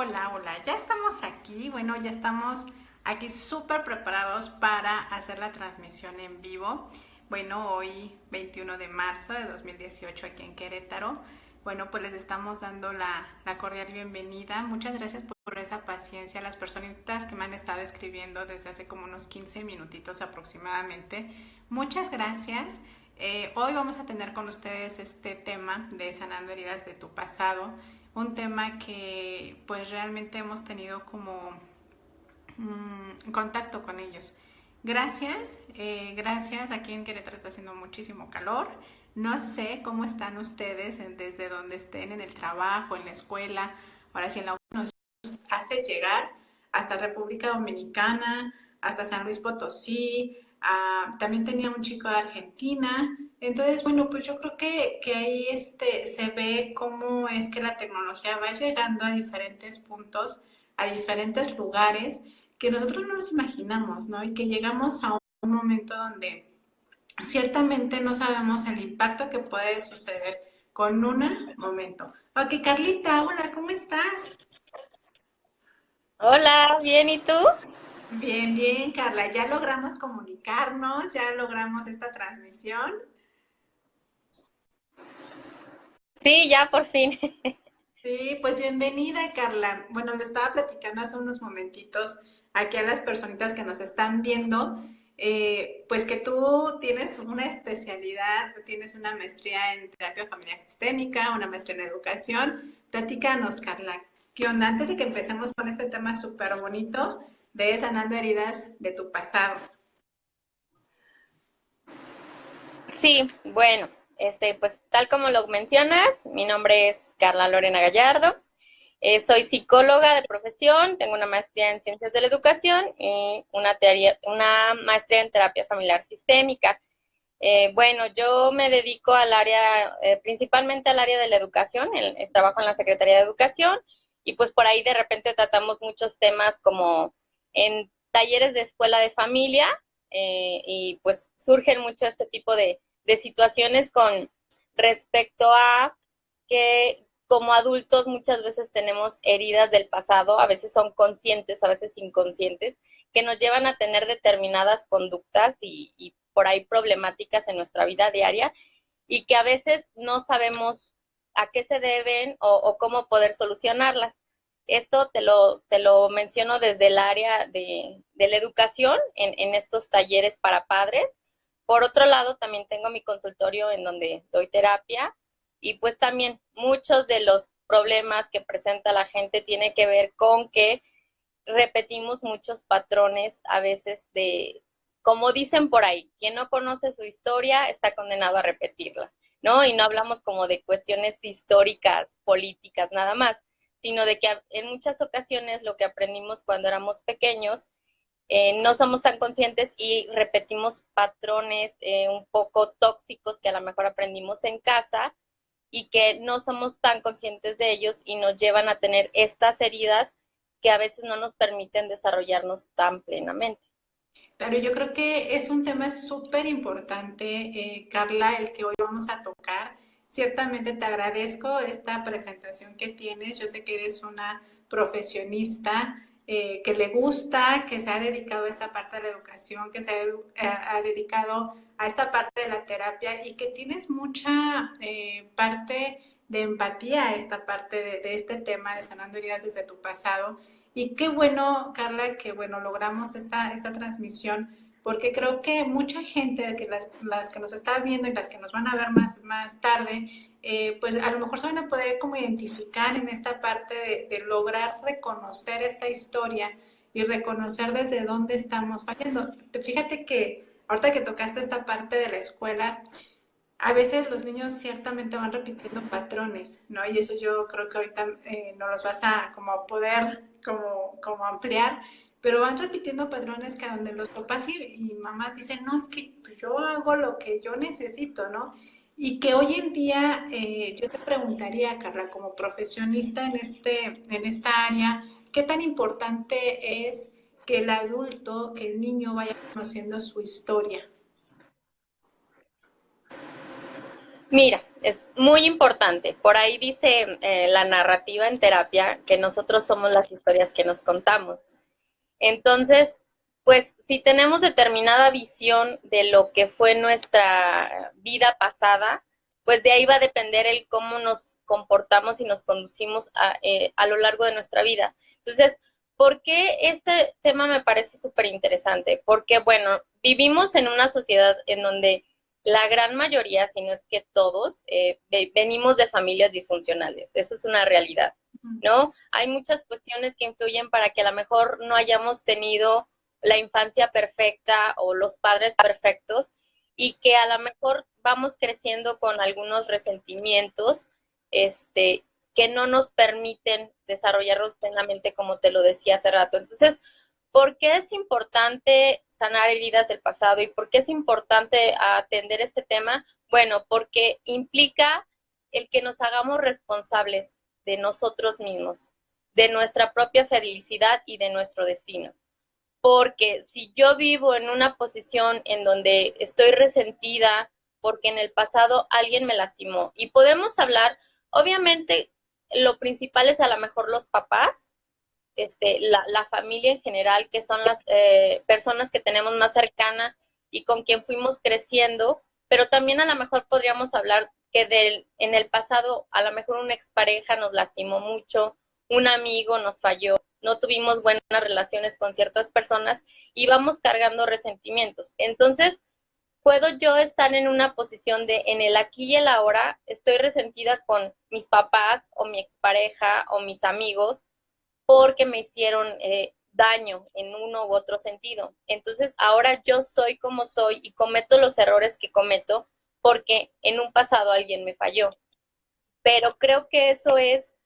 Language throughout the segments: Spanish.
Hola, hola, ya estamos aquí, bueno, ya estamos aquí súper preparados para hacer la transmisión en vivo. Bueno, hoy 21 de marzo de 2018 aquí en Querétaro. Bueno, pues les estamos dando la cordial bienvenida. Muchas gracias por esa paciencia a las personitas que me han estado escribiendo desde hace como unos 15 minutitos aproximadamente. Muchas gracias. Hoy vamos a tener con ustedes este tema de sanando heridas de tu pasado, un tema que pues realmente hemos tenido como contacto con ellos. Gracias, gracias. Aquí en Querétaro está haciendo muchísimo calor. No sé cómo están ustedes desde donde estén, en el trabajo, en la escuela. Ahora sí, en la nos hace llegar hasta República Dominicana, hasta San Luis Potosí. También tenía un chico de Argentina. Entonces, bueno, pues yo creo que ahí se ve cómo es que la tecnología va llegando a diferentes puntos, a diferentes lugares que nosotros no nos imaginamos, ¿no? Y que llegamos a un momento donde ciertamente no sabemos el impacto que puede suceder con un momento. Ok, Carlita, hola, ¿cómo estás? Hola, bien, ¿y tú? Bien, bien, Carla, ya logramos comunicarnos, ya logramos esta transmisión. Sí, ya por fin. Sí, pues bienvenida, Carla. Bueno, le estaba platicando hace unos momentitos aquí a las personitas que nos están viendo, pues que tú tienes una especialidad, tienes una maestría en terapia familiar sistémica, una maestría en educación. Platícanos, Carla, ¿qué onda? Antes de que empecemos con este tema súper bonito de sanando heridas de tu pasado. Sí, bueno, pues tal como lo mencionas, mi nombre es Carla Lorena Gallardo. Soy psicóloga de profesión, tengo una maestría en ciencias de la educación y una maestría en terapia familiar sistémica. Bueno, yo me dedico al área, principalmente al área de la educación, trabajo en la Secretaría de Educación y pues por ahí de repente tratamos muchos temas como en talleres de escuela de familia, y pues surgen mucho este tipo de situaciones con respecto a que como adultos muchas veces tenemos heridas del pasado, a veces son conscientes, a veces inconscientes, que nos llevan a tener determinadas conductas y por ahí problemáticas en nuestra vida diaria y que a veces no sabemos a qué se deben o cómo poder solucionarlas. Esto te lo menciono desde el área de la educación en estos talleres para padres. Por otro lado, también tengo mi consultorio en donde doy terapia y pues también muchos de los problemas que presenta la gente tiene que ver con que repetimos muchos patrones a veces como dicen por ahí, quien no conoce su historia está condenado a repetirla, ¿no? Y no hablamos como de cuestiones históricas, políticas, nada más, sino de que en muchas ocasiones lo que aprendimos cuando éramos pequeños, no somos tan conscientes y repetimos patrones un poco tóxicos que a lo mejor aprendimos en casa y que no somos tan conscientes de ellos y nos llevan a tener estas heridas que a veces no nos permiten desarrollarnos tan plenamente. Claro, yo creo que es un tema súper importante, Carla, el que hoy vamos a tocar. Ciertamente te agradezco esta presentación que tienes. Yo sé que eres una profesionista que le gusta, que se ha dedicado a esta parte de la educación, que ha dedicado a esta parte de la terapia y que tienes mucha parte de empatía a esta parte de este tema de sanando heridas desde tu pasado. Y qué bueno, Carla, que bueno, logramos esta transmisión, porque creo que mucha gente, que las que nos está viendo y las que nos van a ver más tarde, pues a lo mejor se van a poder como identificar en esta parte de lograr reconocer esta historia y reconocer desde dónde estamos fallando. Fíjate que ahorita que tocaste esta parte de la escuela, a veces los niños ciertamente van repitiendo patrones, ¿no? Y eso yo creo que ahorita no los vas a como poder como ampliar, pero van repitiendo patrones que donde los papás y mamás dicen, no, es que pues, yo hago lo que yo necesito, ¿no? Y que hoy en día yo te preguntaría, Carla, como profesionista en esta área, ¿qué tan importante es que el adulto, que el niño vaya conociendo su historia? Mira, es muy importante. Por ahí dice la narrativa en terapia que nosotros somos las historias que nos contamos. Entonces, pues si tenemos determinada visión de lo que fue nuestra vida pasada, pues de ahí va a depender el cómo nos comportamos y nos conducimos a lo largo de nuestra vida. Entonces, ¿por qué este tema me parece súper interesante? Porque, bueno, vivimos en una sociedad en donde la gran mayoría, si no es que todos, venimos de familias disfuncionales. Eso es una realidad, ¿no? Hay muchas cuestiones que influyen para que a lo mejor no hayamos tenido la infancia perfecta o los padres perfectos y que a lo mejor vamos creciendo con algunos resentimientos, que no nos permiten desarrollarnos plenamente, como te lo decía hace rato. Entonces, ¿por qué es importante sanar heridas del pasado y por qué es importante atender este tema? Bueno, porque implica el que nos hagamos responsables de nosotros mismos, de nuestra propia felicidad y de nuestro destino. Porque si yo vivo en una posición en donde estoy resentida porque en el pasado alguien me lastimó, y podemos hablar, obviamente, lo principal es a lo mejor los papás, la familia en general, que son las personas que tenemos más cercana y con quien fuimos creciendo, pero también a lo mejor podríamos hablar que en el pasado a lo mejor una expareja nos lastimó mucho, un amigo nos falló, no tuvimos buenas relaciones con ciertas personas y vamos cargando resentimientos. Entonces, puedo yo estar en una posición de en el aquí y el ahora, estoy resentida con mis papás o mi expareja o mis amigos porque me hicieron daño en uno u otro sentido. Entonces, ahora yo soy como soy y cometo los errores que cometo porque en un pasado alguien me falló. Pero creo que eso es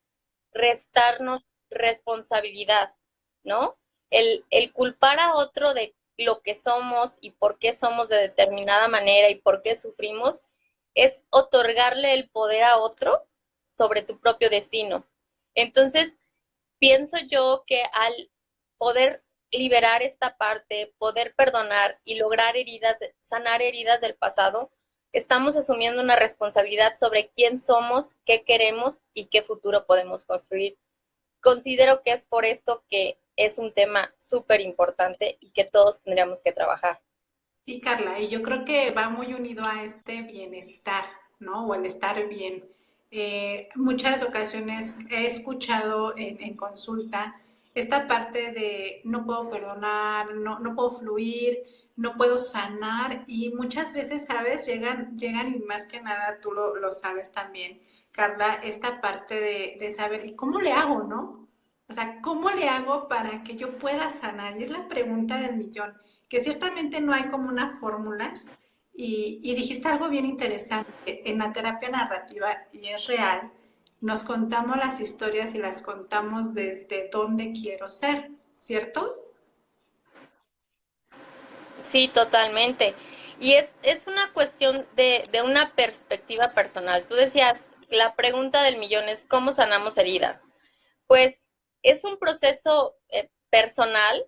restarnos responsabilidad, ¿no? El culpar a otro de lo que somos y por qué somos de determinada manera y por qué sufrimos, es otorgarle el poder a otro sobre tu propio destino. Entonces, pienso yo que al poder liberar esta parte, poder perdonar y lograr sanar heridas del pasado, estamos asumiendo una responsabilidad sobre quién somos, qué queremos y qué futuro podemos construir. Considero que es por esto que es un tema súper importante y que todos tendríamos que trabajar. Sí, Carla, y yo creo que va muy unido a este bienestar, ¿no? O el estar bien. Muchas ocasiones he escuchado en consulta esta parte de no puedo perdonar, no puedo fluir, no puedo sanar y muchas veces, ¿sabes? Llegan y más que nada tú lo sabes también, Carla, esta parte de saber, ¿y cómo le hago, no? O sea, ¿cómo le hago para que yo pueda sanar? Y es la pregunta del millón, que ciertamente no hay como una fórmula. Y dijiste algo bien interesante, en la terapia narrativa, y es real, nos contamos las historias y las contamos desde dónde quiero ser, ¿cierto? Sí, totalmente. Y es una cuestión de una perspectiva personal. Tú decías, la pregunta del millón es, ¿cómo sanamos heridas? Pues es un proceso personal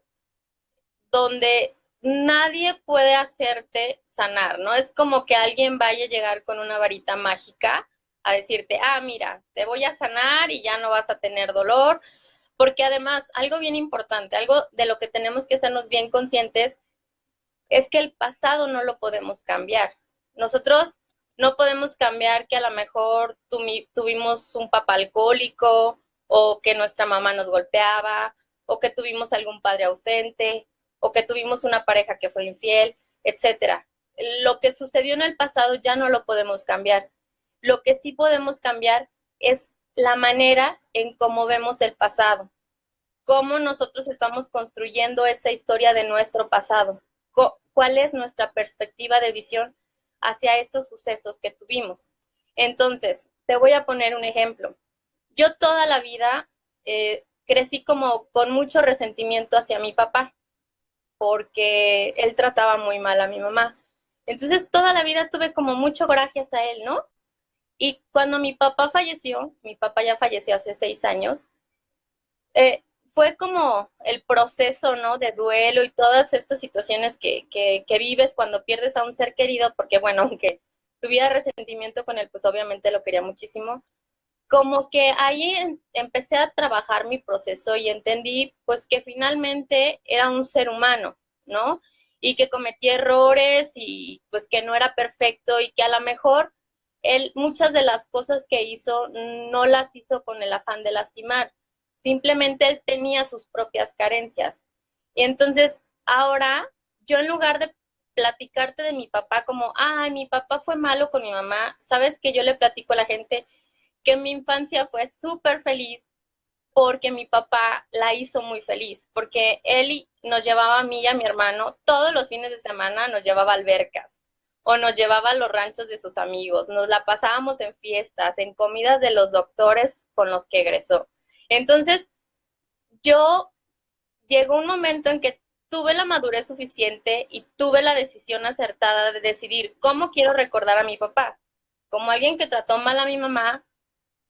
donde nadie puede hacerte sanar, ¿no? Es como que alguien vaya a llegar con una varita mágica a decirte, ah, mira, te voy a sanar y ya no vas a tener dolor, porque además, algo bien importante, algo de lo que tenemos que sernos bien conscientes, es que el pasado no lo podemos cambiar. Nosotros no podemos cambiar que a lo mejor tuvimos un papá alcohólico o que nuestra mamá nos golpeaba o que tuvimos algún padre ausente o que tuvimos una pareja que fue infiel, etcétera. Lo que sucedió en el pasado ya no lo podemos cambiar. Lo que sí podemos cambiar es la manera en cómo vemos el pasado, cómo nosotros estamos construyendo esa historia de nuestro pasado, cuál es nuestra perspectiva de visión hacia esos sucesos que tuvimos. Entonces, te voy a poner un ejemplo. Yo toda la vida crecí como con mucho resentimiento hacia mi papá, porque él trataba muy mal a mi mamá. Entonces, toda la vida tuve como mucho coraje hacia él, ¿no? Y cuando mi papá falleció, mi papá ya falleció hace 6 años, fue como el proceso, ¿no? De duelo y todas estas situaciones que vives cuando pierdes a un ser querido, porque bueno, aunque tuviera resentimiento con él, pues obviamente lo quería muchísimo. Como que ahí empecé a trabajar mi proceso y entendí pues que finalmente era un ser humano, ¿no? Y que cometía errores y pues que no era perfecto y que a lo mejor él muchas de las cosas que hizo no las hizo con el afán de lastimar, simplemente él tenía sus propias carencias. Y entonces ahora yo en lugar de platicarte de mi papá como, ay, mi papá fue malo con mi mamá, sabes que yo le platico a la gente que mi infancia fue súper feliz porque mi papá la hizo muy feliz, porque él nos llevaba a mí y a mi hermano todos los fines de semana, nos llevaba a albercas o nos llevaba a los ranchos de sus amigos, nos la pasábamos en fiestas, en comidas de los doctores con los que egresó. Entonces, yo llegó un momento en que tuve la madurez suficiente y tuve la decisión acertada de decidir cómo quiero recordar a mi papá, como alguien que trató mal a mi mamá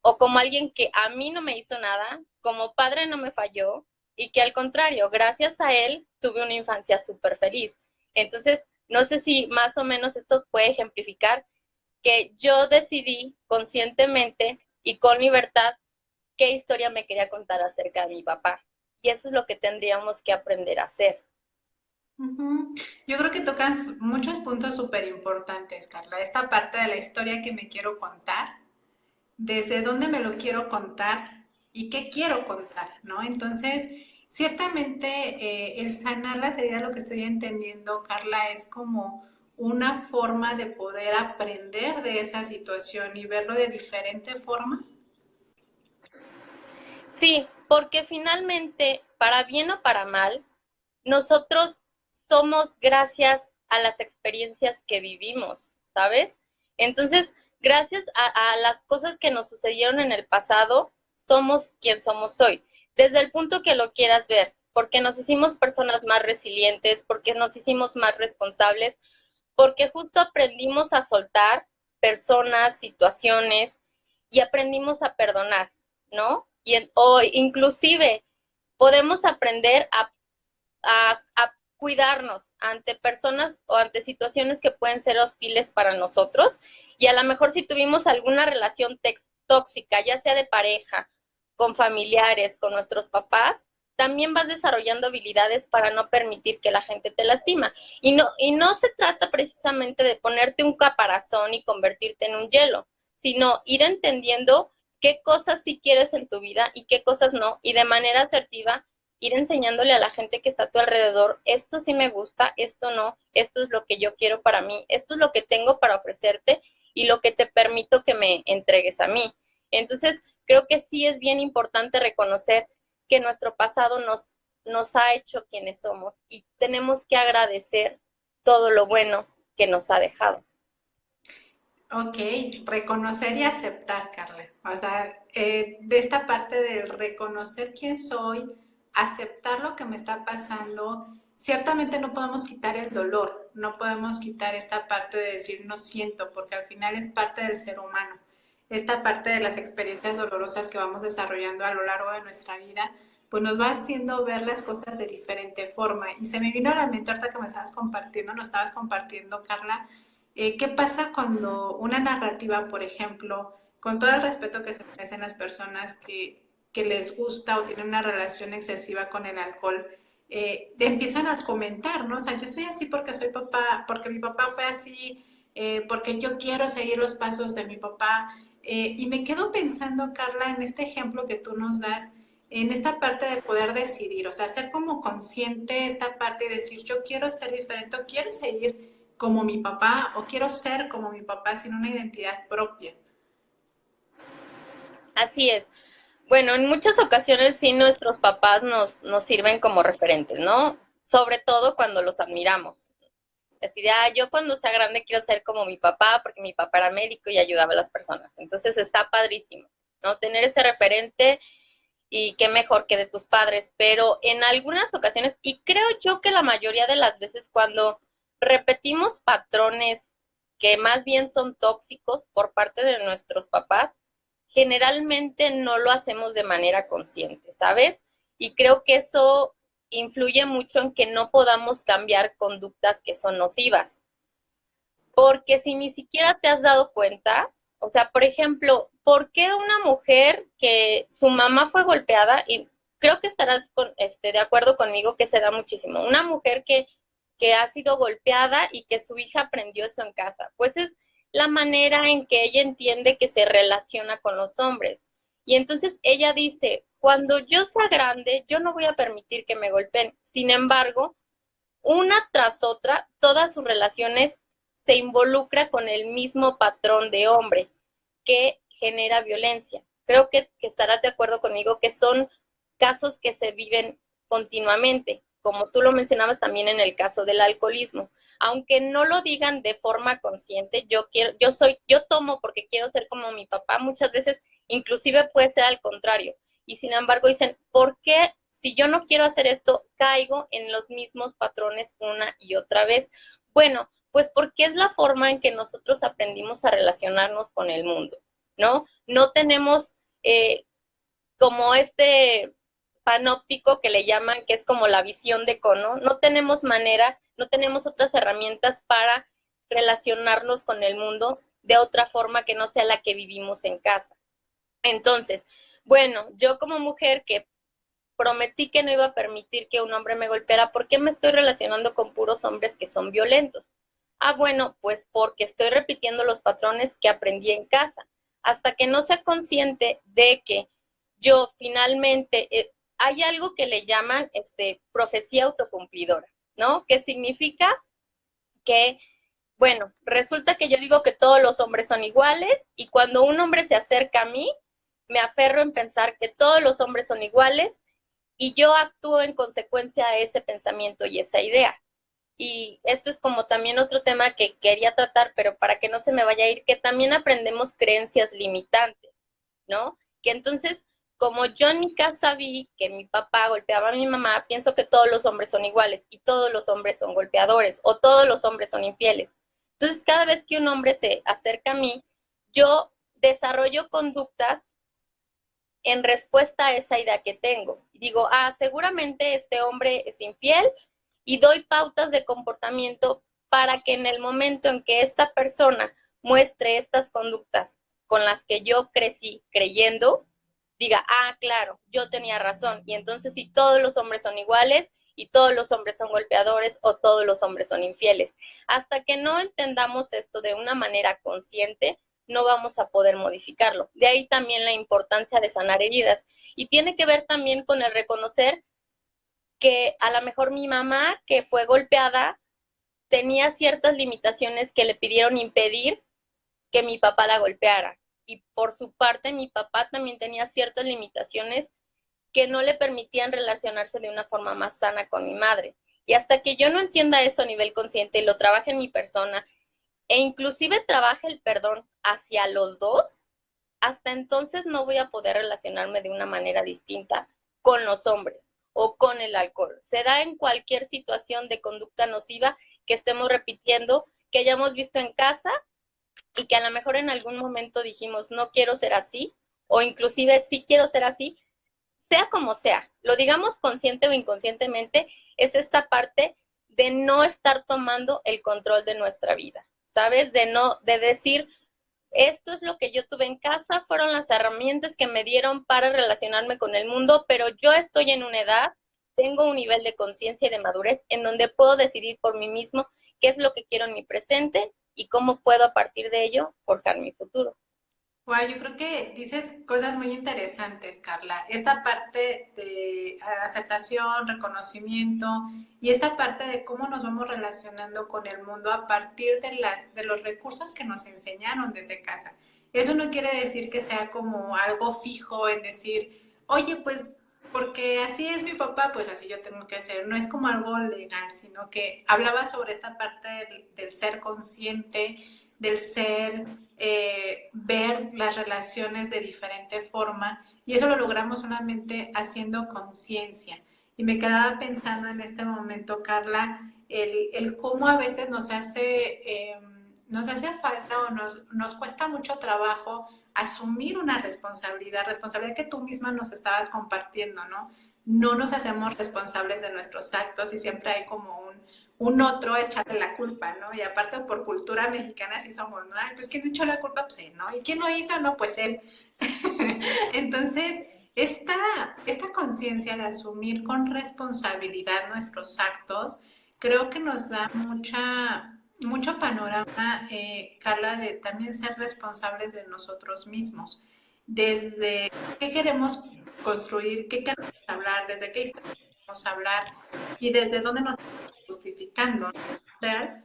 o como alguien que a mí no me hizo nada, como padre no me falló y que al contrario, gracias a él tuve una infancia súper feliz. Entonces, no sé si más o menos esto puede ejemplificar que yo decidí conscientemente y con libertad qué historia me quería contar acerca de mi papá. Y eso es lo que tendríamos que aprender a hacer. Ujú. Yo creo que tocas muchos puntos súper importantes, Carla. Esta parte de la historia que me quiero contar, desde dónde me lo quiero contar y qué quiero contar, ¿no? Entonces, ciertamente el sanar las heridas, lo que estoy entendiendo, Carla, es como una forma de poder aprender de esa situación y verlo de diferente forma. Sí, porque finalmente, para bien o para mal, nosotros somos gracias a las experiencias que vivimos, ¿sabes? Entonces, gracias a las cosas que nos sucedieron en el pasado, somos quien somos hoy. Desde el punto que lo quieras ver, porque nos hicimos personas más resilientes, porque nos hicimos más responsables, porque justo aprendimos a soltar personas, situaciones y aprendimos a perdonar, ¿no? O inclusive podemos aprender a cuidarnos ante personas o ante situaciones que pueden ser hostiles para nosotros y a lo mejor si tuvimos alguna relación tóxica, ya sea de pareja, con familiares, con nuestros papás, también vas desarrollando habilidades para no permitir que la gente te lastima. Y no se trata precisamente de ponerte un caparazón y convertirte en un hielo, sino ir entendiendo qué cosas sí quieres en tu vida y qué cosas no, y de manera asertiva ir enseñándole a la gente que está a tu alrededor, esto sí me gusta, esto no, esto es lo que yo quiero para mí, esto es lo que tengo para ofrecerte y lo que te permito que me entregues a mí. Entonces, creo que sí es bien importante reconocer que nuestro pasado nos ha hecho quienes somos y tenemos que agradecer todo lo bueno que nos ha dejado. Ok, reconocer y aceptar, Carla. O sea, de esta parte del reconocer quién soy, aceptar lo que me está pasando, ciertamente no podemos quitar el dolor, no podemos quitar esta parte de decir no siento, porque al final es parte del ser humano. Esta parte de las experiencias dolorosas que vamos desarrollando a lo largo de nuestra vida, pues nos va haciendo ver las cosas de diferente forma. Y se me vino a la mente ahorita que me estabas compartiendo, nos estabas compartiendo, Carla, ¿qué pasa cuando una narrativa, por ejemplo, con todo el respeto que se merecen las personas que les gusta o tienen una relación excesiva con el alcohol, te empiezan a comentar, ¿no? O sea, yo soy así porque soy papá, porque mi papá fue así, porque yo quiero seguir los pasos de mi papá. Y me quedo pensando, Carla, en este ejemplo que tú nos das, en esta parte de poder decidir, o sea, ser como consciente esta parte de decir, yo quiero ser diferente, o quiero seguir como mi papá o quiero ser como mi papá sin una identidad propia. Así es. Bueno, en muchas ocasiones sí nuestros papás nos sirven como referentes, ¿no? Sobre todo cuando los admiramos. Decir, yo cuando sea grande quiero ser como mi papá, porque mi papá era médico y ayudaba a las personas. Entonces está padrísimo, ¿no? Tener ese referente y qué mejor que de tus padres. Pero en algunas ocasiones, y creo yo que la mayoría de las veces cuando repetimos patrones que más bien son tóxicos por parte de nuestros papás, generalmente no lo hacemos de manera consciente, ¿sabes? Y creo que eso influye mucho en que no podamos cambiar conductas que son nocivas. porque si ni siquiera te has dado cuenta, o sea, por ejemplo, ¿por qué una mujer que su mamá fue golpeada, y creo que estarás de acuerdo conmigo que se da muchísimo, una mujer que ha sido golpeada y que su hija aprendió eso en casa, pues es la manera en que ella entiende que se relaciona con los hombres. Y entonces ella dice, cuando yo sea grande, yo no voy a permitir que me golpeen. Sin embargo, una tras otra, todas sus relaciones se involucra con el mismo patrón de hombre que genera violencia. Creo que estarás de acuerdo conmigo que son casos que se viven continuamente, como tú lo mencionabas también en el caso del alcoholismo. Aunque no lo digan de forma consciente, yo tomo porque quiero ser como mi papá, muchas veces inclusive puede ser al contrario. Y sin embargo dicen, ¿por qué si yo no quiero hacer esto, caigo en los mismos patrones una y otra vez? Bueno, pues porque es la forma en que nosotros aprendimos a relacionarnos con el mundo, ¿no? No tenemos como este panóptico que le llaman, que es como la visión de cono, no tenemos manera, no tenemos otras herramientas para relacionarnos con el mundo de otra forma que no sea la que vivimos en casa. Entonces, bueno, yo como mujer que prometí que no iba a permitir que un hombre me golpeara, ¿por qué me estoy relacionando con puros hombres que son violentos? Ah, bueno, pues porque estoy repitiendo los patrones que aprendí en casa. Hasta que no sea consciente de que yo finalmente, hay algo que le llaman profecía autocumplidora, ¿no? Que significa que, bueno, resulta que yo digo que todos los hombres son iguales y cuando un hombre se acerca a mí, me aferro en pensar que todos los hombres son iguales y yo actúo en consecuencia a ese pensamiento y esa idea. Y esto es como también otro tema que quería tratar, pero para que no se me vaya a ir, que también aprendemos creencias limitantes, ¿no? Que entonces, como yo en mi casa vi que mi papá golpeaba a mi mamá, pienso que todos los hombres son iguales y todos los hombres son golpeadores o todos los hombres son infieles. Entonces, cada vez que un hombre se acerca a mí, yo desarrollo conductas en respuesta a esa idea que tengo. Digo, seguramente este hombre es infiel y doy pautas de comportamiento para que en el momento en que esta persona muestre estas conductas con las que yo crecí creyendo, diga, claro, yo tenía razón. Y entonces si todos los hombres son iguales y todos los hombres son golpeadores o todos los hombres son infieles. Hasta que no entendamos esto de una manera consciente, no vamos a poder modificarlo. De ahí también la importancia de sanar heridas. Y tiene que ver también con el reconocer que a lo mejor mi mamá, que fue golpeada, tenía ciertas limitaciones que le pidieron impedir que mi papá la golpeara. Y por su parte, mi papá también tenía ciertas limitaciones que no le permitían relacionarse de una forma más sana con mi madre. Y hasta que yo no entienda eso a nivel consciente y lo trabaje en mi persona, e inclusive trabaje el perdón hacia los dos, hasta entonces no voy a poder relacionarme de una manera distinta con los hombres o con el alcohol. Se da en cualquier situación de conducta nociva que estemos repitiendo, que hayamos visto en casa y que a lo mejor en algún momento dijimos, no quiero ser así, o inclusive sí quiero ser así, sea como sea, lo digamos consciente o inconscientemente, es esta parte de no estar tomando el control de nuestra vida, ¿sabes? De decir, esto es lo que yo tuve en casa, fueron las herramientas que me dieron para relacionarme con el mundo, pero yo estoy en una edad, tengo un nivel de conciencia y de madurez en donde puedo decidir por mí mismo qué es lo que quiero en mi presente y cómo puedo a partir de ello forjar mi futuro. Wow, yo creo que dices cosas muy interesantes, Carla. Esta parte de aceptación, reconocimiento y esta parte de cómo nos vamos relacionando con el mundo a partir de los recursos que nos enseñaron desde casa. Eso no quiere decir que sea como algo fijo en decir, oye, pues porque así es mi papá, pues así yo tengo que ser. No es como algo legal, sino que hablaba sobre esta parte del ser consciente, del ser, ver las relaciones de diferente forma y eso lo logramos solamente haciendo conciencia. Y me quedaba pensando en este momento, Carla, el cómo a veces nos hace falta o nos cuesta mucho trabajo asumir una responsabilidad que tú misma nos estabas compartiendo, ¿no? no nos hacemos responsables de nuestros actos y siempre hay como un otro echarle la culpa, ¿no? Y aparte por cultura mexicana sí somos, ¿no? Ay, pues ¿quién echó la culpa? Pues él, ¿no? ¿Y quién lo hizo? No, pues él. Entonces, esta conciencia de asumir con responsabilidad nuestros actos, creo que nos da mucho panorama, Carla, de también ser responsables de nosotros mismos. Desde qué queremos construir, qué queremos hablar, desde qué historia queremos hablar y desde dónde nos estamos justificando, ¿no? ¿Real?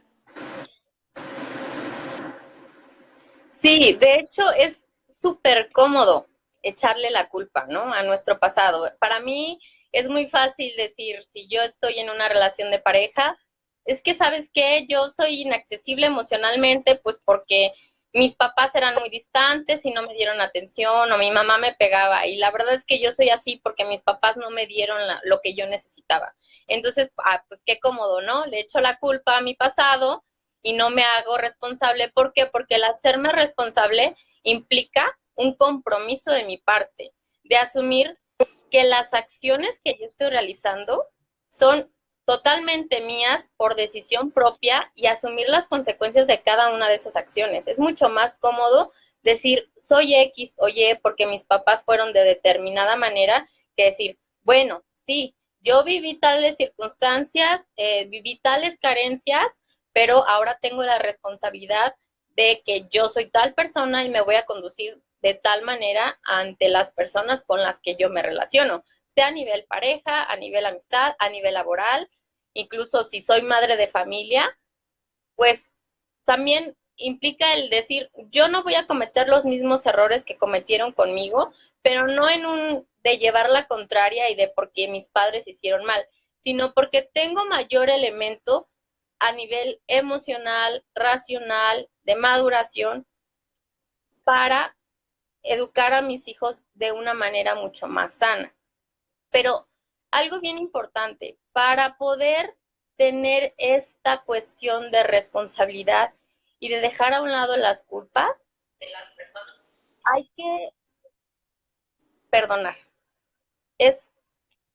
Sí, de hecho es súper cómodo echarle la culpa, ¿no? A nuestro pasado. Para mí es muy fácil decir, si yo estoy en una relación de pareja, es que, ¿sabes qué? Yo soy inaccesible emocionalmente, pues porque mis papás eran muy distantes y no me dieron atención, o mi mamá me pegaba. Y la verdad es que yo soy así porque mis papás no me dieron lo que yo necesitaba. Entonces, pues qué cómodo, ¿no? Le echo la culpa a mi pasado y no me hago responsable. ¿Por qué? Porque el hacerme responsable implica un compromiso de mi parte, de asumir que las acciones que yo estoy realizando son totalmente mías por decisión propia y asumir las consecuencias de cada una de esas acciones. Es mucho más cómodo decir soy X o Y porque mis papás fueron de determinada manera que decir, bueno, sí, yo viví tales circunstancias, viví tales carencias, pero ahora tengo la responsabilidad de que yo soy tal persona y me voy a conducir de tal manera ante las personas con las que yo me relaciono, sea a nivel pareja, a nivel amistad, a nivel laboral, incluso si soy madre de familia, pues también implica el decir, yo no voy a cometer los mismos errores que cometieron conmigo, pero no en un de llevar la contraria y de porque mis padres hicieron mal, sino porque tengo mayor elemento a nivel emocional, racional, de maduración, para educar a mis hijos de una manera mucho más sana. Pero algo bien importante, para poder tener esta cuestión de responsabilidad y de dejar a un lado las culpas de las personas, hay que perdonar. Es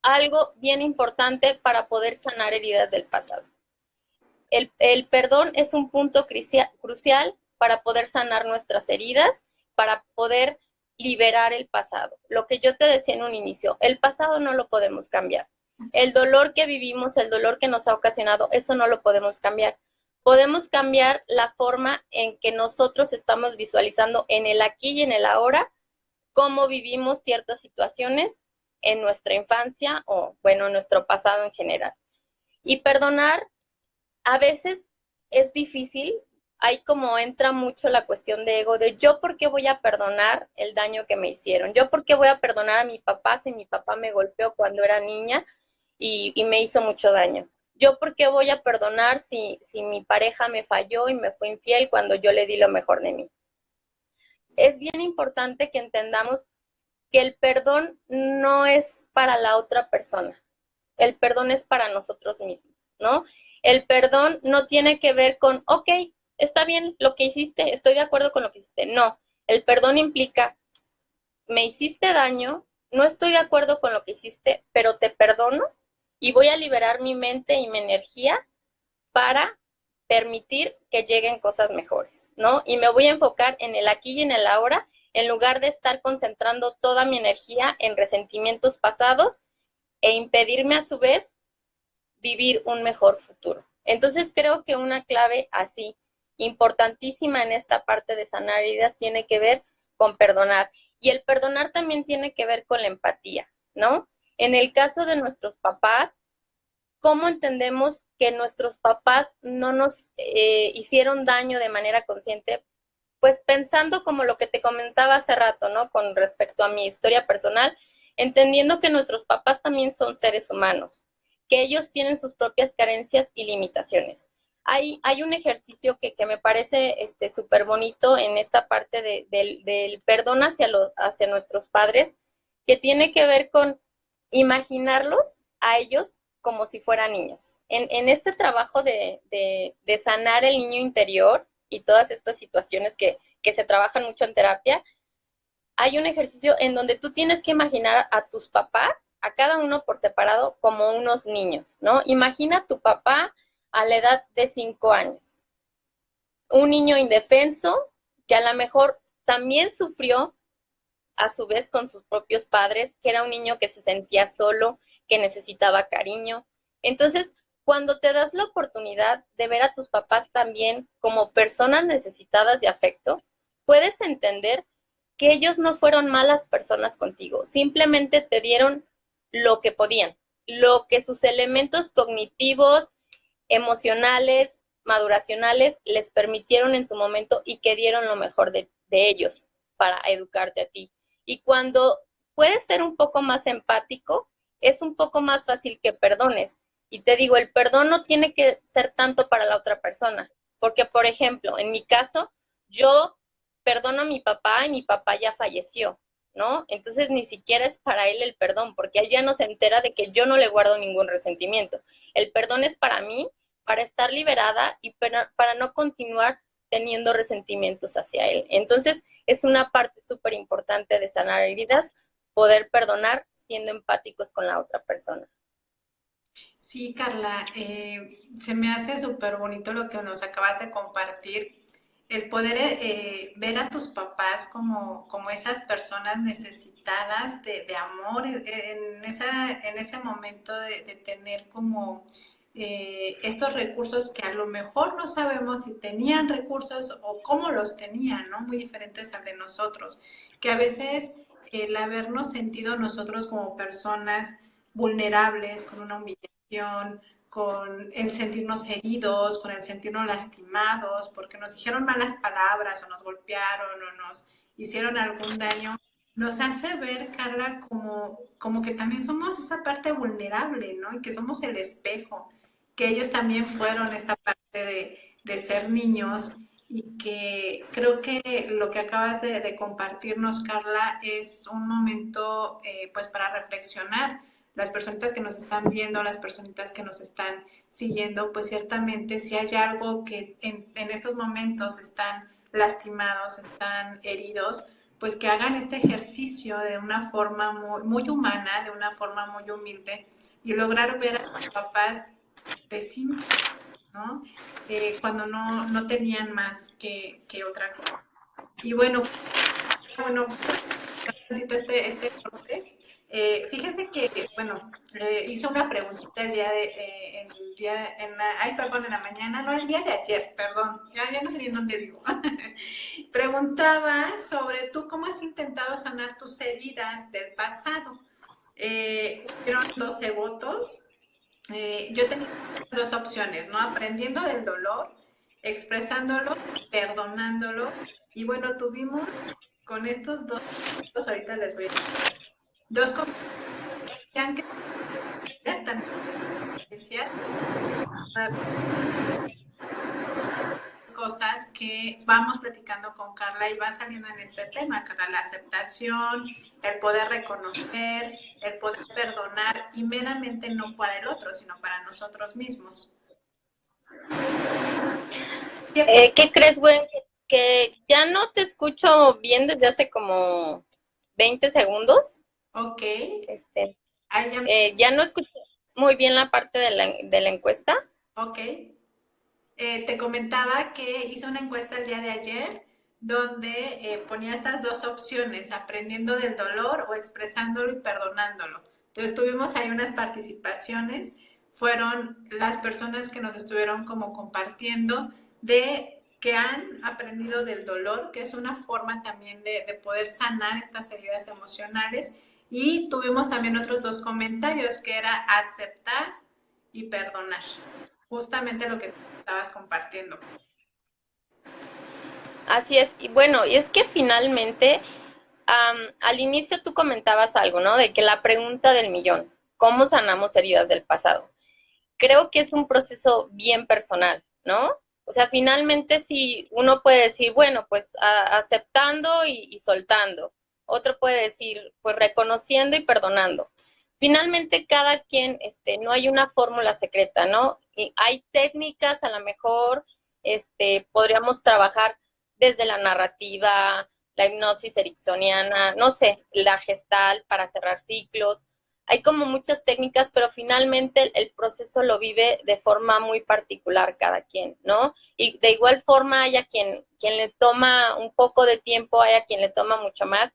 algo bien importante para poder sanar heridas del pasado. El perdón es un punto crucial para poder sanar nuestras heridas, para poder liberar el pasado. Lo que yo te decía en un inicio, el pasado no lo podemos cambiar. El dolor que vivimos, el dolor que nos ha ocasionado, eso no lo podemos cambiar. Podemos cambiar la forma en que nosotros estamos visualizando en el aquí y en el ahora cómo vivimos ciertas situaciones en nuestra infancia o, bueno, en nuestro pasado en general. Y perdonar a veces es difícil, hay como entra mucho la cuestión de ego, de yo por qué voy a perdonar el daño que me hicieron, yo por qué voy a perdonar a mi papá si mi papá me golpeó cuando era niña y me hizo mucho daño, yo por qué voy a perdonar si mi pareja me falló y me fue infiel cuando yo le di lo mejor de mí. Es bien importante que entendamos que el perdón no es para la otra persona, el perdón es para nosotros mismos, ¿no? El perdón no tiene que ver con, ok, está bien lo que hiciste, estoy de acuerdo con lo que hiciste. No, el perdón implica, me hiciste daño, no estoy de acuerdo con lo que hiciste, pero te perdono y voy a liberar mi mente y mi energía para permitir que lleguen cosas mejores, ¿no? Y me voy a enfocar en el aquí y en el ahora, en lugar de estar concentrando toda mi energía en resentimientos pasados e impedirme a su vez vivir un mejor futuro. Entonces creo que una clave así importantísima en esta parte de sanar heridas tiene que ver con perdonar. Y el perdonar también tiene que ver con la empatía, ¿no? En el caso de nuestros papás, ¿cómo entendemos que nuestros papás no nos hicieron daño de manera consciente? Pues pensando como lo que te comentaba hace rato, ¿no? Con respecto a mi historia personal, entendiendo que nuestros papás también son seres humanos, que ellos tienen sus propias carencias y limitaciones. Hay un ejercicio que me parece súper bonito en esta parte del perdón hacia nuestros padres, que tiene que ver con imaginarlos a ellos como si fueran niños. En este trabajo de sanar el niño interior y todas estas situaciones que se trabajan mucho en terapia, hay un ejercicio en donde tú tienes que imaginar a tus papás, a cada uno por separado, como unos niños, ¿no? Imagina a tu papá a la edad de 5 años, un niño indefenso que a lo mejor también sufrió a su vez con sus propios padres, que era un niño que se sentía solo, que necesitaba cariño. Entonces, cuando te das la oportunidad de ver a tus papás también como personas necesitadas de afecto, puedes entender que ellos no fueron malas personas contigo, simplemente te dieron lo que podían, lo que sus elementos cognitivos, emocionales, maduracionales les permitieron en su momento y que dieron lo mejor de ellos para educarte a ti. Y cuando puedes ser un poco más empático, es un poco más fácil que perdones. Y te digo, el perdón no tiene que ser tanto para la otra persona, porque, por ejemplo, en mi caso, yo perdono a mi papá y mi papá ya falleció, ¿no? Entonces ni siquiera es para él el perdón, porque él ya no se entera de que yo no le guardo ningún resentimiento. El perdón es para mí, para estar liberada y para no continuar teniendo resentimientos hacia él. Entonces, es una parte súper importante de sanar heridas, poder perdonar siendo empáticos con la otra persona. Sí, Carla, se me hace súper bonito lo que nos acabas de compartir, el poder ver a tus papás como esas personas necesitadas de amor en ese momento de tener como estos recursos que a lo mejor no sabemos si tenían recursos o cómo los tenían, ¿no? Muy diferentes al de nosotros, que a veces el habernos sentido nosotros como personas vulnerables, con una humillación, con el sentirnos heridos, con el sentirnos lastimados, porque nos dijeron malas palabras o nos golpearon o nos hicieron algún daño, nos hace ver, Carla, como que también somos esa parte vulnerable, ¿no? Y que somos el espejo, que ellos también fueron esta parte de ser niños y que creo que lo que acabas de compartirnos, Carla, es un momento pues para reflexionar. Las personitas que nos están viendo, las personitas que nos están siguiendo, pues ciertamente si hay algo que en estos momentos están lastimados, están heridos, pues que hagan este ejercicio de una forma muy humana, de una forma muy humilde y lograr ver a sus papás de simple, ¿no? Cuando no tenían más que otra cosa. Y bueno, este corte. Fíjense que, bueno, hice una preguntita ay, perdón, en la mañana, no, el día de ayer, perdón, ya no sé ni en dónde vivo. Preguntaba sobre tú cómo has intentado sanar tus heridas del pasado. Hubieron 12 votos. Yo tenía dos opciones, ¿no? Aprendiendo del dolor, expresándolo, perdonándolo. Y bueno, tuvimos con estos dos, ahorita les voy a decir, dos que también cosas que vamos platicando con Carla y va saliendo en este tema, Carla, la aceptación, el poder reconocer, el poder perdonar y meramente no para el otro, sino para nosotros mismos. ¿Qué crees, güey? Que ya no te escucho bien desde hace como 20 segundos. Ok. Ya no escucho muy bien la parte de la encuesta. Ok. Te comentaba que hice una encuesta el día de ayer donde ponía estas dos opciones, aprendiendo del dolor o expresándolo y perdonándolo. Entonces tuvimos ahí unas participaciones, fueron las personas que nos estuvieron como compartiendo de que han aprendido del dolor, que es una forma también de poder sanar estas heridas emocionales. Y tuvimos también otros dos comentarios, que era aceptar y perdonar. Justamente lo que estabas compartiendo. Así es, y bueno, y es que finalmente, al inicio tú comentabas algo, ¿no? De que la pregunta del millón, ¿cómo sanamos heridas del pasado? Creo que es un proceso bien personal, ¿no? O sea, finalmente si uno puede decir, bueno, pues aceptando y soltando. Otro puede decir, pues reconociendo y perdonando. Finalmente cada quien, no hay una fórmula secreta, ¿no? Y hay técnicas, a lo mejor, podríamos trabajar desde la narrativa, la hipnosis ericksoniana, no sé, la gestal para cerrar ciclos. Hay como muchas técnicas, pero finalmente el proceso lo vive de forma muy particular cada quien, ¿no? Y de igual forma hay a quien le toma un poco de tiempo, hay a quien le toma mucho más.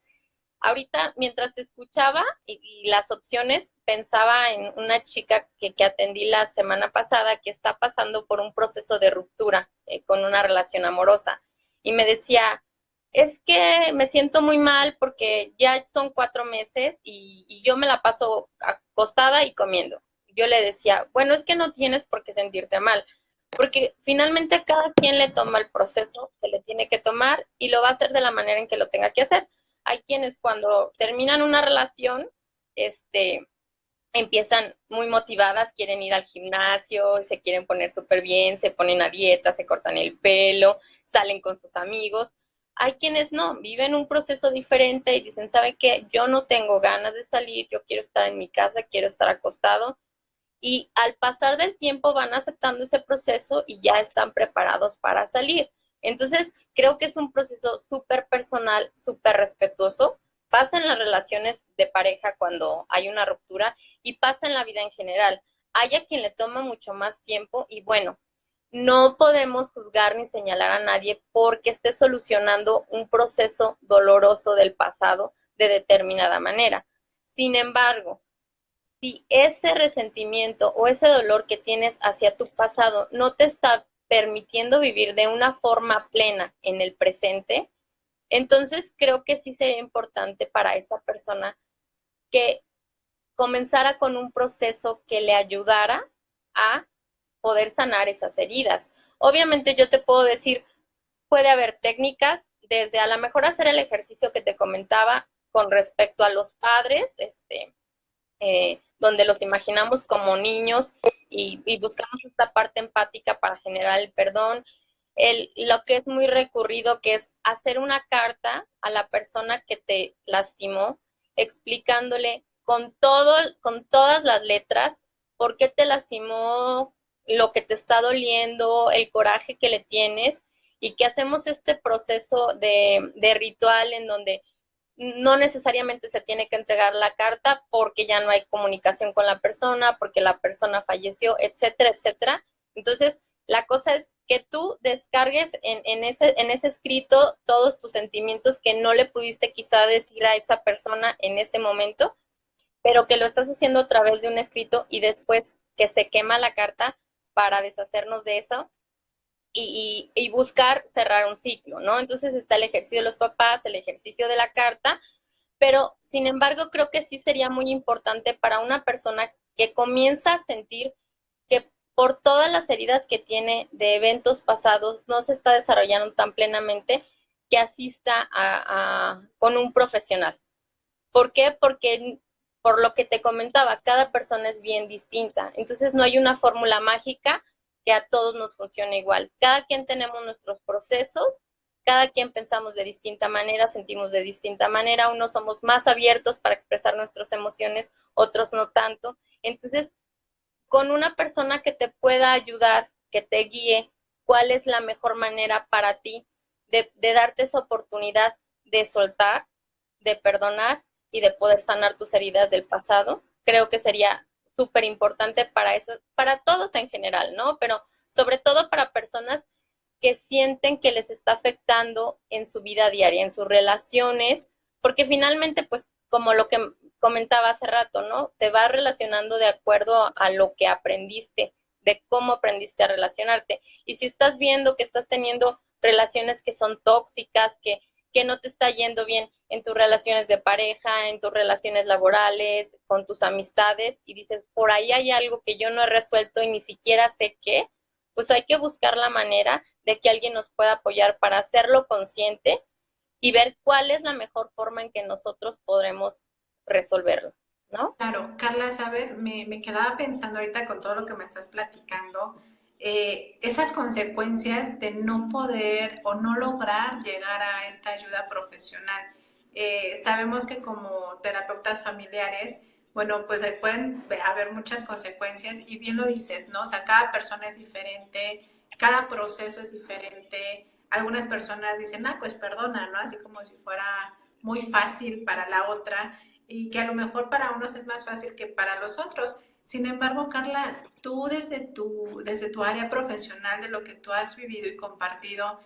Ahorita, mientras te escuchaba y las opciones, pensaba en una chica que atendí la semana pasada que está pasando por un proceso de ruptura con una relación amorosa. Y me decía, es que me siento muy mal porque ya son 4 meses y yo me la paso acostada y comiendo. Yo le decía, bueno, es que no tienes por qué sentirte mal, porque finalmente cada quien le toma el proceso que le tiene que tomar y lo va a hacer de la manera en que lo tenga que hacer. Hay quienes cuando terminan una relación, empiezan muy motivadas, quieren ir al gimnasio, se quieren poner súper bien, se ponen a dieta, se cortan el pelo, salen con sus amigos. Hay quienes no, viven un proceso diferente y dicen, ¿sabe qué? Yo no tengo ganas de salir, yo quiero estar en mi casa, quiero estar acostado. Y al pasar del tiempo van aceptando ese proceso y ya están preparados para salir. Entonces, creo que es un proceso súper personal, súper respetuoso. Pasa en las relaciones de pareja cuando hay una ruptura y pasa en la vida en general. Hay a quien le toma mucho más tiempo y bueno, no podemos juzgar ni señalar a nadie porque esté solucionando un proceso doloroso del pasado de determinada manera. Sin embargo, si ese resentimiento o ese dolor que tienes hacia tu pasado no te está permitiendo vivir de una forma plena en el presente, entonces creo que sí sería importante para esa persona que comenzara con un proceso que le ayudara a poder sanar esas heridas. Obviamente yo te puedo decir, puede haber técnicas, desde a lo mejor hacer el ejercicio que te comentaba con respecto a los padres, donde los imaginamos como niños y buscamos esta parte empática para generar el perdón. Lo que es muy recurrido, que es hacer una carta a la persona que te lastimó, explicándole con todas las letras por qué te lastimó, lo que te está doliendo, el coraje que le tienes, y que hacemos este proceso de ritual en donde no necesariamente se tiene que entregar la carta porque ya no hay comunicación con la persona, porque la persona falleció, etcétera, etcétera. Entonces, la cosa es que tú descargues en ese escrito todos tus sentimientos que no le pudiste quizá decir a esa persona en ese momento, pero que lo estás haciendo a través de un escrito y después que se quema la carta para deshacernos de eso y buscar cerrar un ciclo, ¿no? Entonces está el ejercicio de los papás, el ejercicio de la carta, pero sin embargo creo que sí sería muy importante para una persona que comienza a sentir que por todas las heridas que tiene de eventos pasados no se está desarrollando tan plenamente, que asista con un profesional. ¿Por qué? Porque por lo que te comentaba, cada persona es bien distinta. Entonces no hay una fórmula mágica que a todos nos funcione igual. Cada quien tenemos nuestros procesos, cada quien pensamos de distinta manera, sentimos de distinta manera, unos somos más abiertos para expresar nuestras emociones, otros no tanto. Entonces, con una persona que te pueda ayudar, que te guíe, cuál es la mejor manera para ti de darte esa oportunidad de soltar, de perdonar y de poder sanar tus heridas del pasado, creo que sería súper importante para eso, para todos en general, ¿no? Pero sobre todo para personas que sienten que les está afectando en su vida diaria, en sus relaciones, porque finalmente, pues, como lo que comentaba hace rato, ¿no? Te vas relacionando de acuerdo a lo que aprendiste, de cómo aprendiste a relacionarte. Y si estás viendo que estás teniendo relaciones que son tóxicas, que no te está yendo bien en tus relaciones de pareja, en tus relaciones laborales, con tus amistades, y dices, por ahí hay algo que yo no he resuelto y ni siquiera sé qué, pues hay que buscar la manera de que alguien nos pueda apoyar para hacerlo consciente y ver cuál es la mejor forma en que nosotros podremos resolverlo, ¿no? Claro, Carla, sabes, me quedaba pensando ahorita con todo lo que me estás platicando, esas consecuencias de no poder o no lograr llegar a esta ayuda profesional. Sabemos que como terapeutas familiares, bueno, pues pueden haber muchas consecuencias y bien lo dices, ¿no? O sea, cada persona es diferente, cada proceso es diferente. algunas personas dicen, pues perdona, ¿no? Así como si fuera muy fácil para la otra y que a lo mejor para unos es más fácil que para los otros. Sin embargo, Carla, tú desde tu área profesional, de lo que tú has vivido y compartido,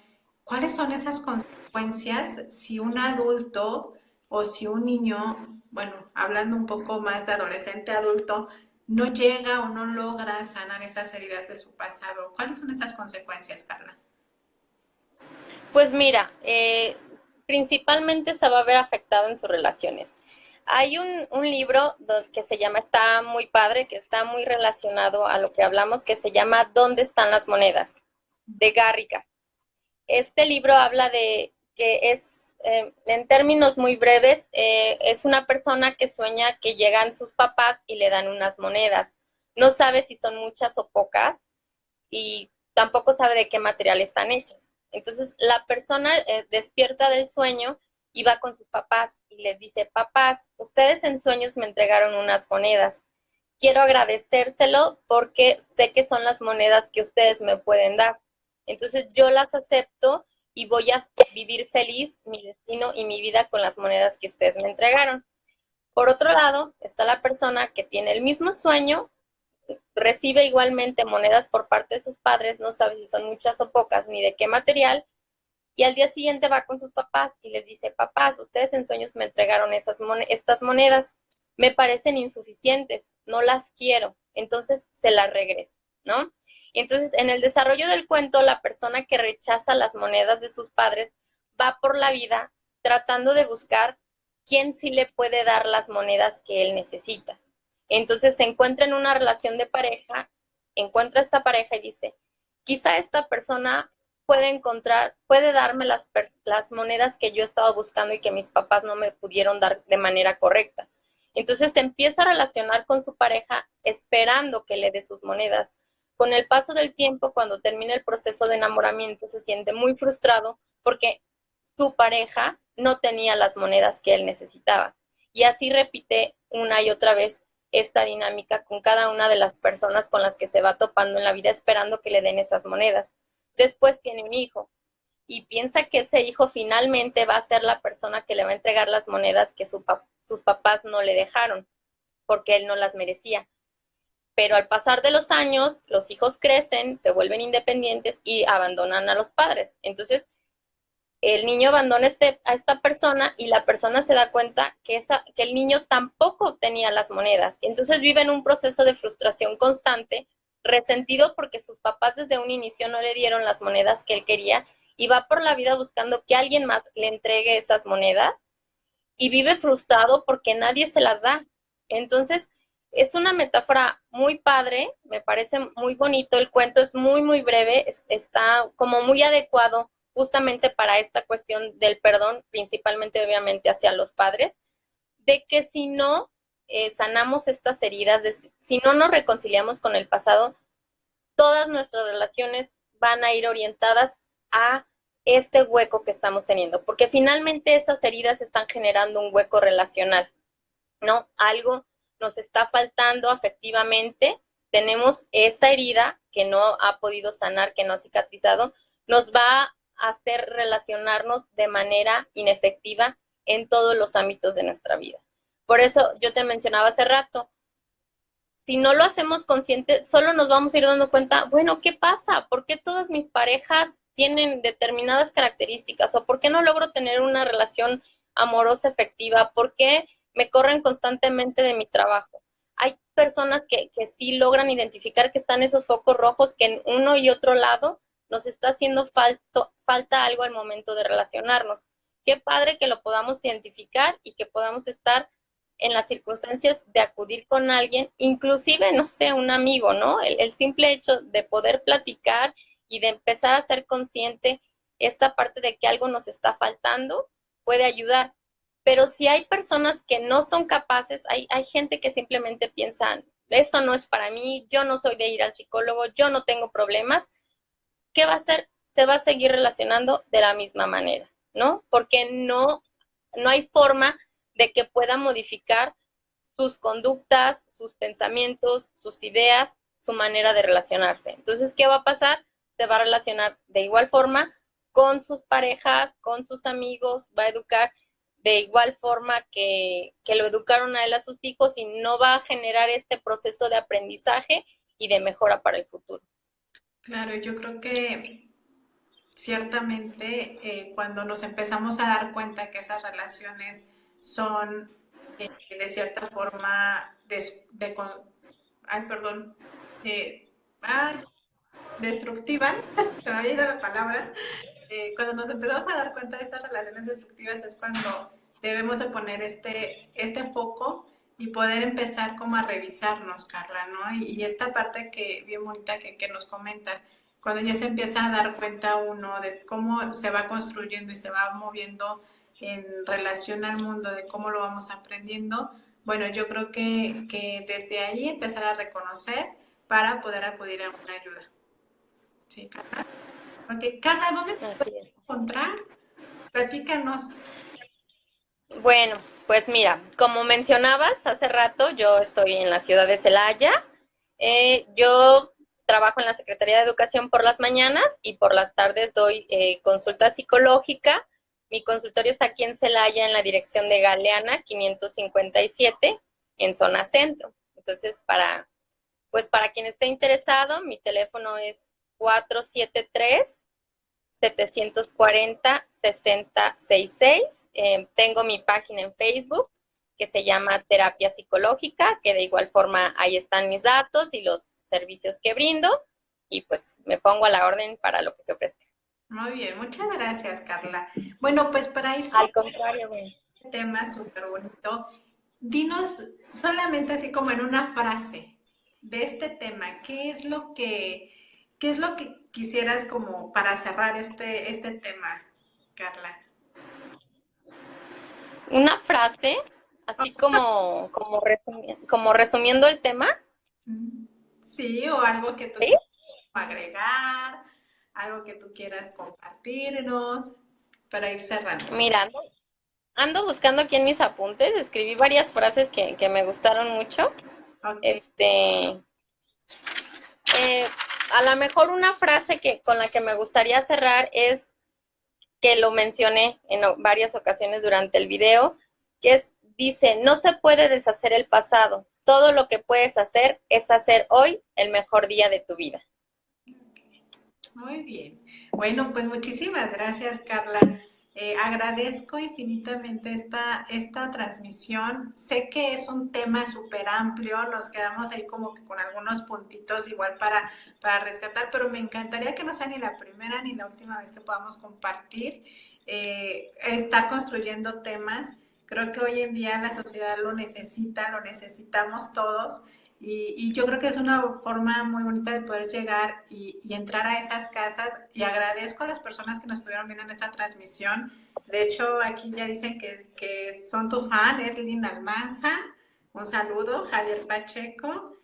¿cuáles son esas consecuencias si un adulto o si un niño, bueno, hablando un poco más de adolescente adulto, no llega o no logra sanar esas heridas de su pasado? ¿Cuáles son esas consecuencias, Carla? Pues mira, principalmente se va a ver afectado en sus relaciones. Hay un libro que se llama, está muy padre, que está muy relacionado a lo que hablamos, que se llama ¿Dónde están las monedas? De Garriga. Este libro habla de que es, en términos muy breves, es una persona que sueña que llegan sus papás y le dan unas monedas. No sabe si son muchas o pocas y tampoco sabe de qué material están hechos. Entonces la persona despierta del sueño y va con sus papás y les dice, papás, ustedes en sueños me entregaron unas monedas. Quiero agradecérselo porque sé que son las monedas que ustedes me pueden dar. Entonces yo las acepto y voy a vivir feliz mi destino y mi vida con las monedas que ustedes me entregaron. Por otro lado, está la persona que tiene el mismo sueño, recibe igualmente monedas por parte de sus padres, no sabe si son muchas o pocas ni de qué material, y al día siguiente va con sus papás y les dice, papás, ustedes en sueños me entregaron estas monedas, me parecen insuficientes, no las quiero, entonces se las regreso, ¿no? Y entonces en el desarrollo del cuento, la persona que rechaza las monedas de sus padres va por la vida tratando de buscar quién sí le puede dar las monedas que él necesita. Entonces se encuentra en una relación de pareja, encuentra a esta pareja y dice, quizá esta persona puede darme las monedas que yo estaba buscando y que mis papás no me pudieron dar de manera correcta. Entonces se empieza a relacionar con su pareja esperando que le dé sus monedas. Con el paso del tiempo, cuando termina el proceso de enamoramiento, se siente muy frustrado porque su pareja no tenía las monedas que él necesitaba. Y así repite una y otra vez esta dinámica con cada una de las personas con las que se va topando en la vida esperando que le den esas monedas. Después tiene un hijo y piensa que ese hijo finalmente va a ser la persona que le va a entregar las monedas que sus papás no le dejaron, porque él no las merecía. Pero al pasar de los años, los hijos crecen, se vuelven independientes y abandonan a los padres. Entonces, el niño abandona a esta persona y la persona se da cuenta que el niño tampoco tenía las monedas. Entonces vive en un proceso de frustración constante, resentido porque sus papás desde un inicio no le dieron las monedas que él quería y va por la vida buscando que alguien más le entregue esas monedas y vive frustrado porque nadie se las da. Entonces, es una metáfora muy padre, me parece muy bonito, el cuento es muy, muy breve, está como muy adecuado justamente para esta cuestión del perdón, principalmente obviamente hacia los padres, de que si no sanamos estas heridas, si no nos reconciliamos con el pasado, todas nuestras relaciones van a ir orientadas a este hueco que estamos teniendo, porque finalmente esas heridas están generando un hueco relacional, ¿no? Algo nos está faltando afectivamente, tenemos esa herida que no ha podido sanar, que no ha cicatrizado, nos va a hacer relacionarnos de manera inefectiva en todos los ámbitos de nuestra vida. Por eso yo te mencionaba hace rato, si no lo hacemos consciente, solo nos vamos a ir dando cuenta, bueno, ¿qué pasa? ¿Por qué todas mis parejas tienen determinadas características? ¿O por qué no logro tener una relación amorosa efectiva? ¿Por qué me corren constantemente de mi trabajo? Hay personas que sí logran identificar que están esos focos rojos que en uno y otro lado nos está haciendo falta algo al momento de relacionarnos. Qué padre que lo podamos identificar y que podamos estar en las circunstancias de acudir con alguien, inclusive, no sé, un amigo, ¿no? El simple hecho de poder platicar y de empezar a ser consciente esta parte de que algo nos está faltando puede ayudar. Pero si hay personas que no son capaces, hay gente que simplemente piensa, eso no es para mí, yo no soy de ir al psicólogo, yo no tengo problemas, ¿qué va a hacer? Se va a seguir relacionando de la misma manera, ¿no? Porque no hay forma de que pueda modificar sus conductas, sus pensamientos, sus ideas, su manera de relacionarse. Entonces, ¿qué va a pasar? Se va a relacionar de igual forma con sus parejas, con sus amigos, va a educar de igual forma que lo educaron a él, a sus hijos, y no va a generar este proceso de aprendizaje y de mejora para el futuro. Claro, yo creo que ciertamente cuando nos empezamos a dar cuenta que esas relaciones son de cierta forma ay, perdón, eh, ay, destructivas, se me había ido la palabra. Cuando nos empezamos a dar cuenta de estas relaciones destructivas es cuando debemos de poner este foco y poder empezar como a revisarnos, Carla, ¿no? Y esta parte que bien bonita que nos comentas, cuando ya se empieza a dar cuenta uno de cómo se va construyendo y se va moviendo en relación al mundo, de cómo lo vamos aprendiendo, bueno, yo creo que desde ahí empezar a reconocer para poder acudir a una ayuda. Sí, Carla. Ok, Carla, ¿dónde te Así puedes es. encontrar? Platícanos. Bueno, pues mira, como mencionabas hace rato, yo estoy en la ciudad de Celaya. Yo trabajo en la Secretaría de Educación por las mañanas y por las tardes doy consulta psicológica. Mi consultorio está aquí en Celaya, en la dirección de Galeana 557, en zona centro. Entonces, para quien esté interesado, mi teléfono es 473-740-6066. Tengo mi página en Facebook que se llama Terapia Psicológica, que de igual forma ahí están mis datos y los servicios que brindo, y pues me pongo a la orden para lo que se ofrezca. Muy bien, muchas gracias, Carla. Bueno, pues para ir Al cerrando contrario, bueno. este tema súper bonito, dinos solamente así como en una frase de este tema, qué es lo que quisieras como para cerrar este tema, Carla? Una frase, así como resumiendo el tema. Sí, o algo que tú ¿Sí? quieras agregar, algo que tú quieras compartirnos para ir cerrando. Mira, ando buscando aquí en mis apuntes, escribí varias frases que me gustaron mucho. Ok, Este, eh, a lo mejor una frase con la que me gustaría cerrar es que lo mencioné en varias ocasiones durante el video, que dice, no se puede deshacer el pasado, todo lo que puedes hacer es hacer hoy el mejor día de tu vida. muy bien. Bueno, pues muchísimas gracias, Carla. Agradezco infinitamente esta transmisión. Sé que es un tema súper amplio, nos quedamos ahí como que con algunos puntitos igual para rescatar, pero me encantaría que no sea ni la primera ni la última vez que podamos compartir, estar construyendo temas. Creo que hoy en día la sociedad lo necesita, lo necesitamos todos. Y yo creo que es una forma muy bonita de poder llegar y entrar a esas casas. Y agradezco a las personas que nos estuvieron viendo en esta transmisión. De hecho, aquí ya dicen que son tu fan, Erlin Almanza. Un saludo, Javier Pacheco,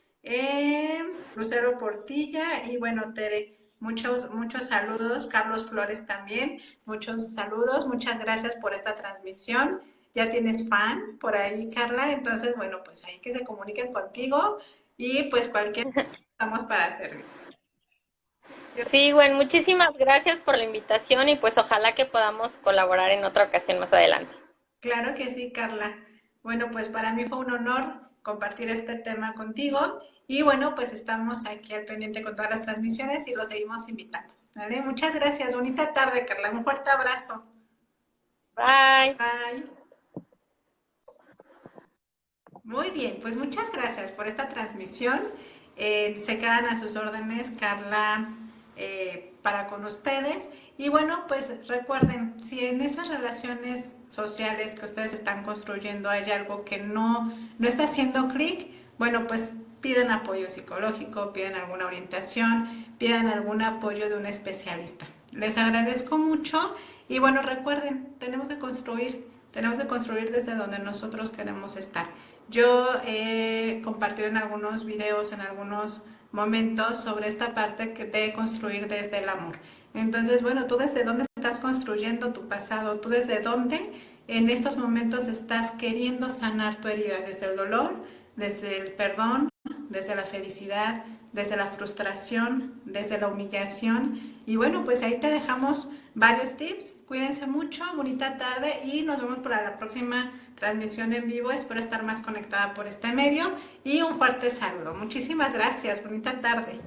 Lucero Portilla y bueno, Tere, muchos saludos. Carlos Flores también, muchos saludos. Muchas gracias por esta transmisión. Ya tienes fan por ahí, Carla. Entonces, bueno, pues ahí que se comuniquen contigo y pues cualquier cosa estamos para servir. Sí, bueno, muchísimas gracias por la invitación y pues ojalá que podamos colaborar en otra ocasión más adelante. Claro que sí, Carla. Bueno, pues para mí fue un honor compartir este tema contigo y bueno, pues estamos aquí al pendiente con todas las transmisiones y los seguimos invitando. ¿Vale? Muchas gracias. Bonita tarde, Carla. Un fuerte abrazo. Bye. Bye. Muy bien, pues muchas gracias por esta transmisión. Se quedan a sus órdenes, Carla, para con ustedes. Y bueno, pues recuerden, si en esas relaciones sociales que ustedes están construyendo hay algo que no está haciendo clic, bueno, pues pidan apoyo psicológico, pidan alguna orientación, pidan algún apoyo de un especialista. Les agradezco mucho y bueno, recuerden, tenemos que construir desde donde nosotros queremos estar. Yo he compartido en algunos videos, en algunos momentos sobre esta parte de construir desde el amor. Entonces, bueno, tú desde dónde estás construyendo tu pasado, tú desde dónde en estos momentos estás queriendo sanar tu herida, desde el dolor, desde el perdón, desde la felicidad, desde la frustración, desde la humillación. Y bueno, pues ahí te dejamos varios tips. Cuídense mucho, bonita tarde y nos vemos para la próxima transmisión en vivo. Espero estar más conectada por este medio y un fuerte saludo. Muchísimas gracias, bonita tarde.